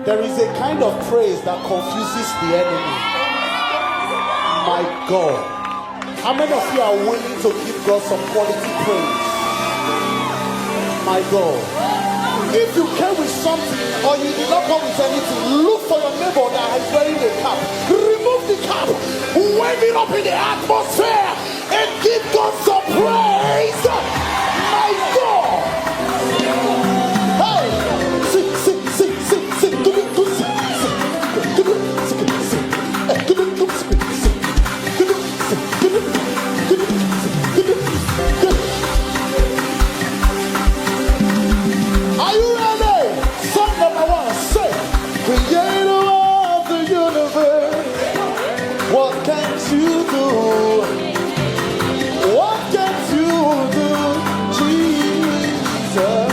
There is a kind of praise that confuses the enemy. My God. How many of you are willing to give God some quality praise? My God. If you came with something or you did not come with anything, look for your neighbor that is wearing a cap. Remove the cap, wave it up in the atmosphere, and give God some praise. My God. Hey, sing, sing, sing, sing, sing. Are you ready? Song number 1, say, Creator of the universe, what can't you do? What can't you do, Jesus?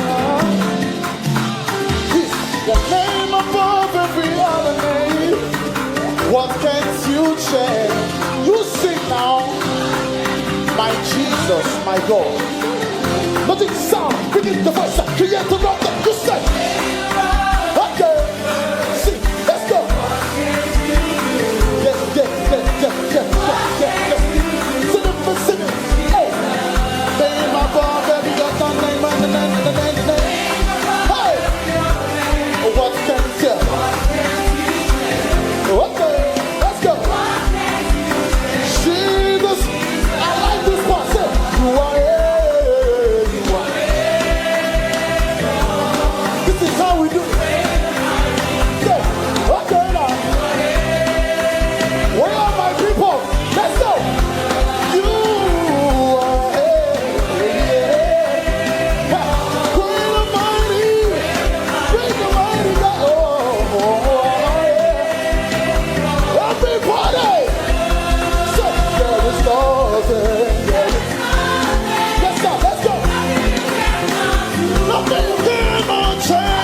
This the name above every other name. What can't you change? You sing now, my Jesus, my God. Nothing sound, bring it the voice, create the rock that you say. Okay, sing, let's go. Yes. Sing it, sing it. Hey, name above every other name, name. Hey, what can you tell? Okay, let's go. Jesus, I like this part. Say, you are. How we do it? Yeah. Okay now. Where are my people? Let's go. You are great and mighty God. Everybody. So there is nothing. Let's go. Nothing can change.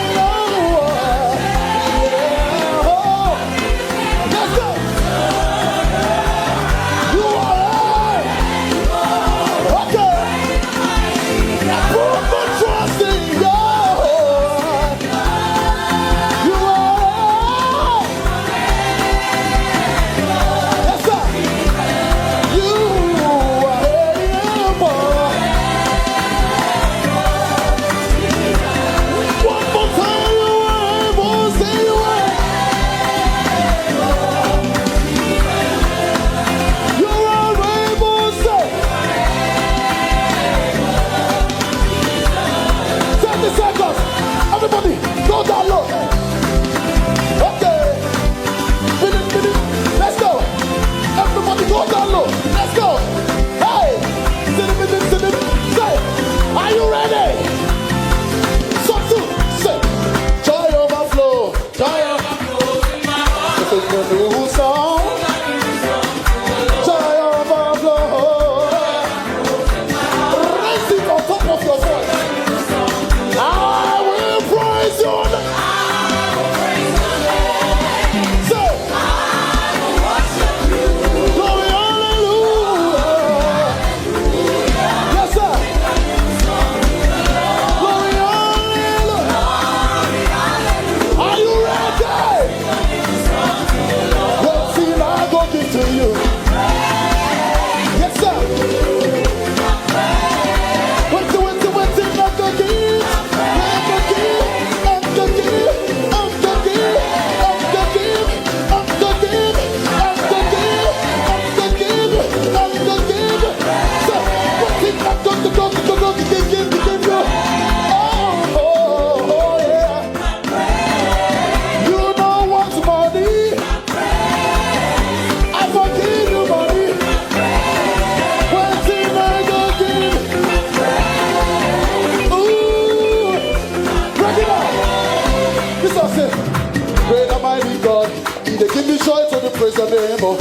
Everybody, go down low. Okay. Let's go. Everybody, go down low. Let's go. Hey. Say, are you ready? So, say, joy overflow. Joy overflow. It's a new song. Joy overflow. Raise it on top of your voice. Give me joy to the praise of the name of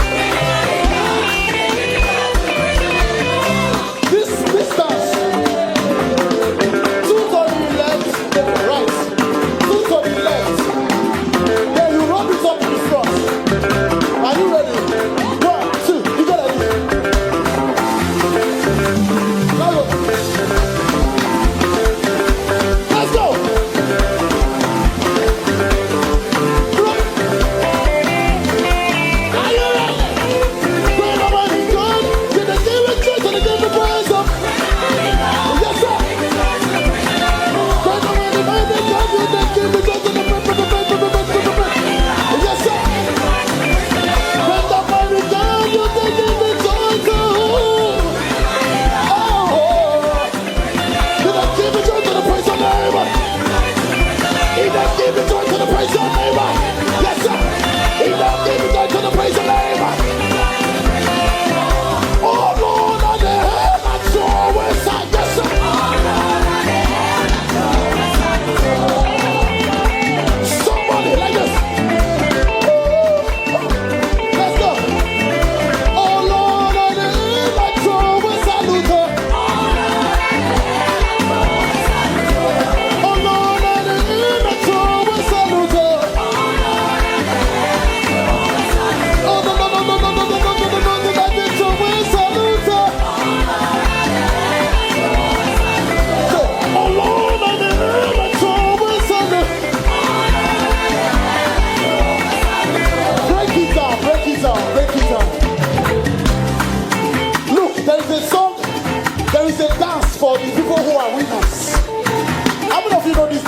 this dance. 2 to the left, right. 2 to the left. Then you rub it up in front. Are you ready? 1, 2, you got it. Now look. Let's go.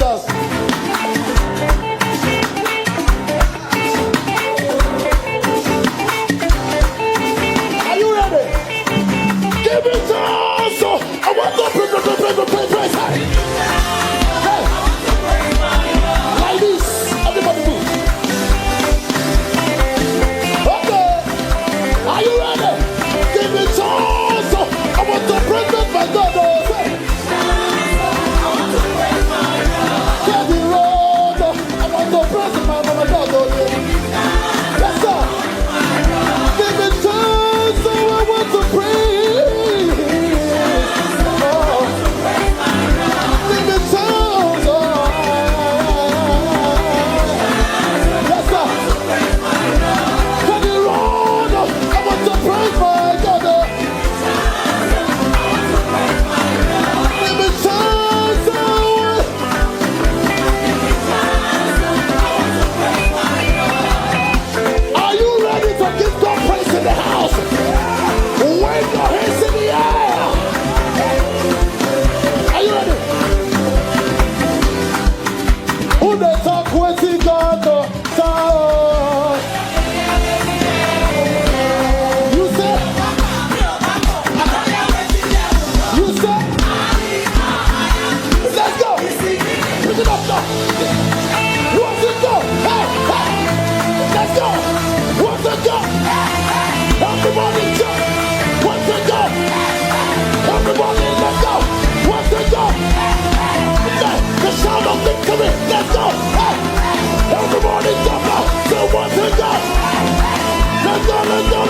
Jesus. Are you ready? Give it to us. So I want to praise. Hey. Like this. Everybody move. Okay. Are you ready? Give it to us. So I want to praise my God.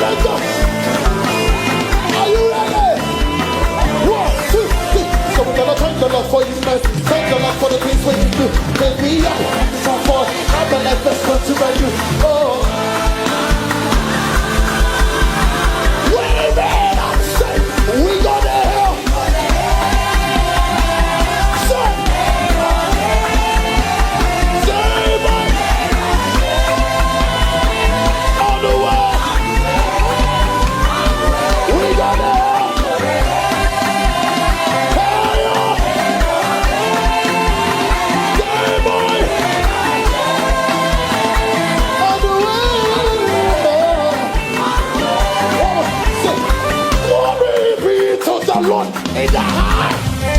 Let's go. Are you ready? 1, 2, 3. So we're gonna thank the Lord for His mercy. Thank the Lord for the things we do. Make me up for all the life that's going to you. Oh. Wait, I'm saying we go to hell. Lord in the high.